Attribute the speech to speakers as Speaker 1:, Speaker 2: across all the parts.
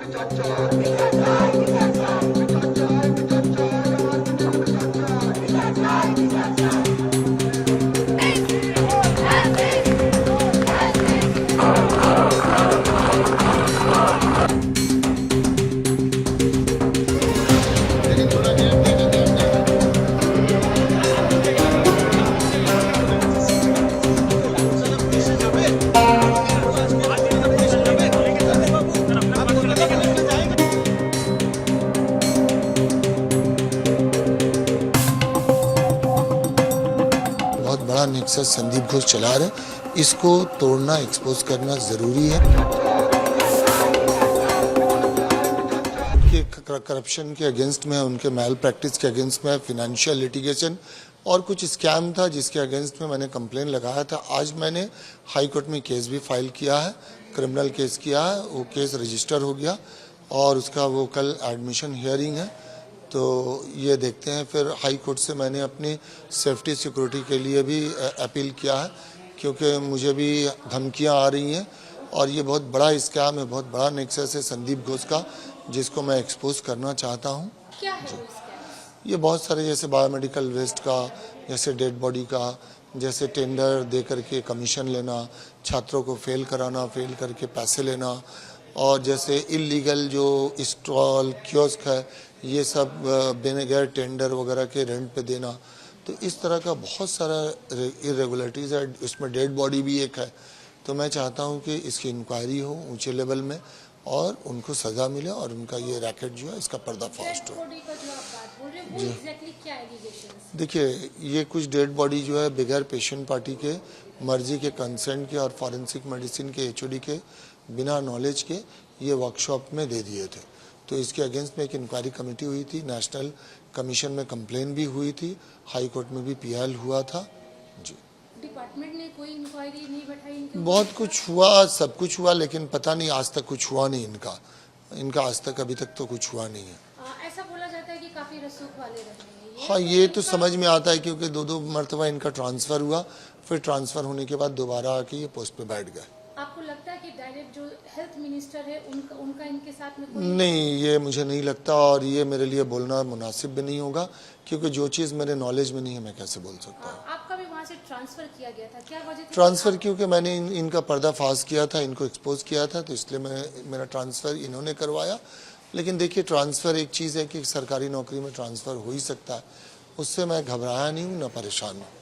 Speaker 1: बहुत बड़ा नेक्सस संदीप घोष चला रहे, इसको तोड़ना, एक्सपोज करना जरूरी है। उनके करप्शन के अगेंस्ट में, उनके मैल प्रैक्टिस के अगेंस्ट में, फिनेंशियल लिटिगेशन और कुछ स्कैम था जिसके अगेंस्ट में मैंने कंप्लेन लगाया था। आज मैंने हाई कोर्ट में केस भी फाइल किया है, क्रिमिनल केस किया है, वो केस रजिस्टर हो गया और उसका वो कल एडमिशन हियरिंग है। तो ये देखते हैं, फिर हाई कोर्ट से मैंने अपनी सेफ्टी सिक्योरिटी के लिए भी अपील किया है, क्योंकि मुझे भी धमकियां आ रही हैं और ये बहुत बड़ा स्कैम है, बहुत बड़ा नेक्सस है संदीप घोष का, जिसको मैं एक्सपोज करना चाहता हूँ।
Speaker 2: क्या है
Speaker 1: ये बहुत सारे, जैसे बायोमेडिकल वेस्ट का, जैसे डेड बॉडी का, जैसे टेंडर दे करके कमीशन लेना, छात्रों को फेल कराना, फेल करके पैसे लेना, और जैसे इलीगल जो स्टॉल कियोस्क है ये सब बिना गैर टेंडर वगैरह के रेंट पे देना। तो इस तरह का बहुत सारा इरेगुलरिटीज़ है, इसमें डेड बॉडी भी एक है। तो मैं चाहता हूँ कि इसकी इंक्वायरी हो ऊंचे लेवल में और उनको सज़ा मिले और उनका ये रैकेट जो है इसका पर्दाफाश हो। देखिए, ये कुछ डेड बॉडी जो है बगैर पेशेंट पार्टी के, मर्जी के, कंसेंट के और फॉरेंसिक मेडिसिन के HOD के बिना नॉलेज के ये वर्कशॉप में दे दिए थे। तो इसके अगेंस्ट में एक इंक्वायरी कमेटी हुई थी, नेशनल कमीशन में कंप्लेन भी हुई थी, हाई कोर्ट में भी PIL हुआ था। जी,
Speaker 2: डिपार्टमेंट ने कोई इंक्वायरी नहीं बैठाई?
Speaker 1: बहुत कुछ हुआ, सब कुछ हुआ, लेकिन पता नहीं आज तक कुछ हुआ नहीं इनका आज तक अभी तक तो कुछ हुआ नहीं है।
Speaker 2: ऐसा बोला जाता है कि काफी रसूख वाले रहे हैं।
Speaker 1: हाँ, ये तो समझ में आता है, क्योंकि 2-2 मरतबा इनका ट्रांसफ़र हुआ, फिर ट्रांसफ़र होने के बाद दोबारा आके ये पोस्ट पे बैठ गए।
Speaker 2: आपको लगता है कि डायरेक्ट जो हेल्थ मिनिस्टर है उनका इनके साथ में कोई?
Speaker 1: नहीं, ये मुझे नहीं लगता, और ये मेरे लिए बोलना मुनासिब भी नहीं होगा, क्योंकि जो चीज़ मेरे नॉलेज में नहीं है मैं कैसे बोल सकता हूँ।
Speaker 2: आपका भी वहाँ से ट्रांसफर किया गया था, क्या वजह थी?
Speaker 1: ट्रांसफ़र क्योंकि मैंने इनका पर्दाफाश किया था, इनको एक्सपोज किया था, तो इसलिए मेरा ट्रांसफ़र इन्होंने करवाया। लेकिन देखिए, ट्रांसफ़र एक चीज़ है कि सरकारी नौकरी में ट्रांसफ़र हो ही सकता है, उससे मैं घबराया नहीं हूँ, न परेशान हूँ।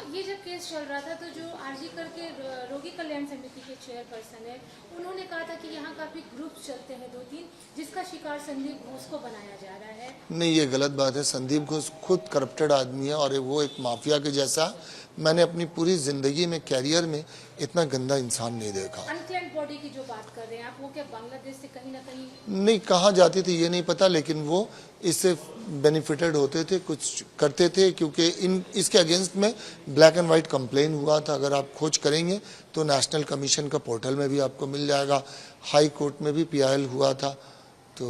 Speaker 2: ये जब केस चल रहा था तो जो RG करके रोगी कल्याण समिति के चेयरपर्सन है, उन्होंने कहा था कि यहाँ काफी ग्रुप चलते हैं 2-3, जिसका शिकार संदीप घोष को बनाया जा रहा है। नहीं, ये गलत बात है। संदीप घोष खुद करप्टेड आदमी है और वो एक माफिया के जैसा। मैंने अपनी पूरी जिंदगी में, कैरियर में इतना गंदा इंसान नहीं देखा। अनक्लेम्ड बॉडी की जो बात कर रहे हैं आप, वो क्या बांग्लादेश से कहीं ना कहीं?
Speaker 1: नहीं, कहाँ जाती थी ये नहीं पता, लेकिन वो इससे बेनिफिटेड होते थे, कुछ करते थे, क्योंकि इसके अगेंस्ट में ब्लैक एंड वाइट कंप्लेन हुआ था। अगर आप खोज करेंगे तो नेशनल कमीशन का पोर्टल में भी आपको मिल जाएगा, हाई कोर्ट में भी PIL हुआ था। तो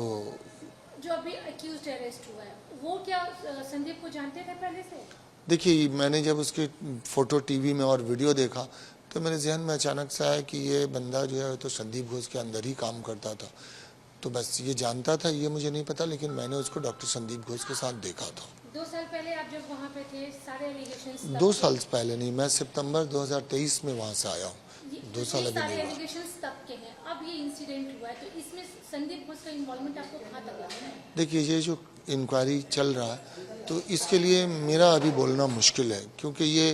Speaker 2: जो अभी अक्यूज्ड अरेस्ट हुआ है, वो क्या संदीप को जानते थे पहले से?
Speaker 1: देखिए, मैंने जब उसके फोटो टीवी में और वीडियो देखा तो मेरे जहन में अचानक से आया कि ये बंदा जो है तो संदीप घोष के अंदर ही काम करता था। तो बस ये जानता था, ये मुझे नहीं पता, लेकिन मैंने उसको डॉक्टर संदीप घोष के साथ देखा था।
Speaker 2: 2 साल पहले आप जब वहाँ पे थे, सारे एलिगेशंस
Speaker 1: 2 साल पहले नहीं, मैं सितंबर 2023 में वहाँ से आया हूँ। 2 साल अभी
Speaker 2: सारे
Speaker 1: नहीं हुआ।
Speaker 2: एलिगेशंस तब के हैं, अब ये इंसिडेंट हुआ है, तो इसमें संदीप घोष का इन्वॉल्वमेंट आपको कहाँ तक लगा है?
Speaker 1: देखिए, ये जो इंक्वायरी चल रहा है तो इसके लिए मेरा अभी बोलना मुश्किल है, क्योंकि ये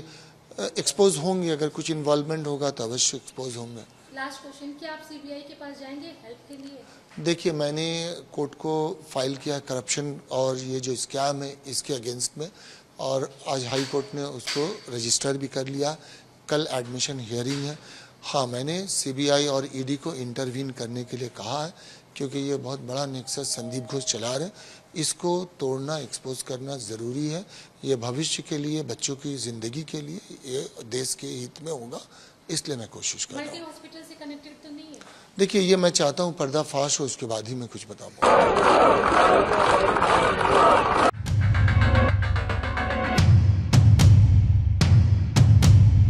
Speaker 1: एक्सपोज होंगे, अगर कुछ इन्वॉल्वमेंट होगा तो अवश्य एक्सपोज होंगे।
Speaker 2: लास्ट क्वेश्चन, क्या आप CBI के पास जाएंगे हेल्प के लिए?
Speaker 1: देखिए, मैंने कोर्ट को फाइल किया करप्शन और ये जो स्कैम है इसके अगेंस्ट में, और आज हाई कोर्ट ने उसको रजिस्टर भी कर लिया। कल एडमिशन हियरिंग है। हाँ, मैंने CBI और ED को इंटरवीन करने के लिए कहा है, क्योंकि ये बहुत बड़ा नेक्सस संदीप घोष चला रहे, इसको तोड़ना, एक्सपोज करना ज़रूरी है। ये भविष्य के लिए, बच्चों की ज़िंदगी के लिए, ये देश के हित में होगा, इसलिए मैं कोशिश कर रहा हूँ।
Speaker 2: मल्टी हॉस्पिटल से कनेक्टेड तो नहीं है?
Speaker 1: देखिए, ये मैं चाहता हूँ पर्दाफाश हो, उसके बाद ही मैं कुछ बता पाऊँ।